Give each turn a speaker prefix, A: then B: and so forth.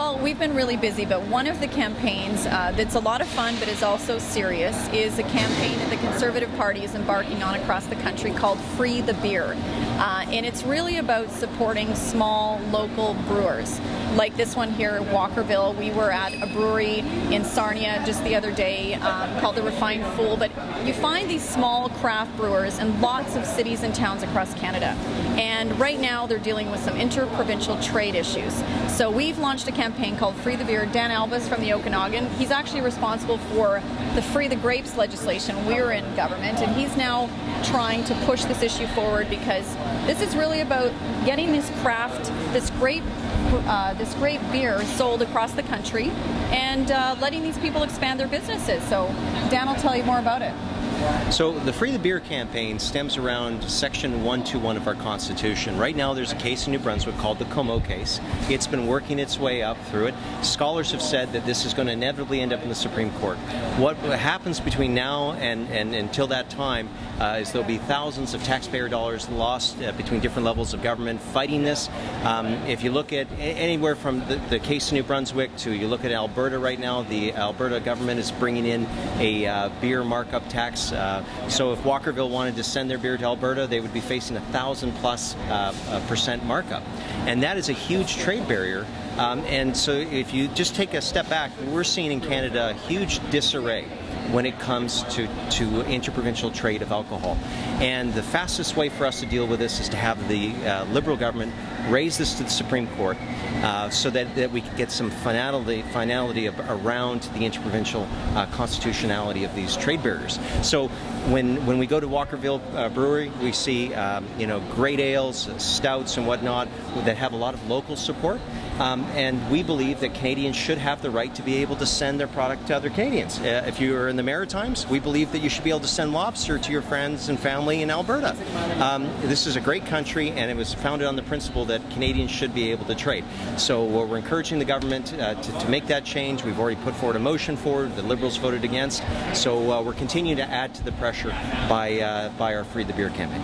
A: Well, we've been really busy, but one of the campaigns that's a lot of fun but is also serious is a campaign that the Conservative Party is embarking on across the country called Free the Beer. And it's really about supporting small local brewers. Like this one here at Walkerville. We were at a brewery in Sarnia just the other day called the Refined Fool. But you find these small craft brewers in lots of cities and towns across Canada. And right now they're dealing with some interprovincial trade issues. So we've launched a campaign called Free the Beer. Dan Albus from the Okanagan, he's actually responsible for the Free the Grapes legislation. We're in government, and he's now trying to push this issue forward because this is really about getting this craft, this great beer sold across the country and letting these people expand their businesses. So Dan will tell you more about it.
B: So the Free the Beer campaign stems around Section 121 of our Constitution. Right now there's a case in New Brunswick called the Como case. It's been working its way up through it. Scholars have said that this is going to inevitably end up in the Supreme Court. What happens between now and until that time is there'll be thousands of taxpayer dollars lost between different levels of government fighting this. If you look at anywhere from the case in New Brunswick to you look at Alberta right now, the Alberta government is bringing in a beer markup tax. So if Walkerville wanted to send their beer to Alberta, they would be facing 1,000+% markup. And that is a huge trade barrier. And so if you just take a step back, we're seeing in Canada a huge disarray when it comes to interprovincial trade of alcohol. And the fastest way for us to deal with this is to have the Liberal government raise this to the Supreme Court so that we can get some finality around the interprovincial constitutionality of these trade barriers. So when we go to Walkerville Brewery, we see great ales, stouts and whatnot that have a lot of local support. And we believe that Canadians should have the right to be able to send their product to other Canadians. If you are in the Maritimes, we believe that you should be able to send lobster to your friends and family in Alberta. This is a great country, and it was founded on the principle that Canadians should be able to trade. So we're encouraging the government to make that change. We've already put forward a motion for it. The Liberals voted against. So we're continuing to add to the pressure by our Free the Beer campaign.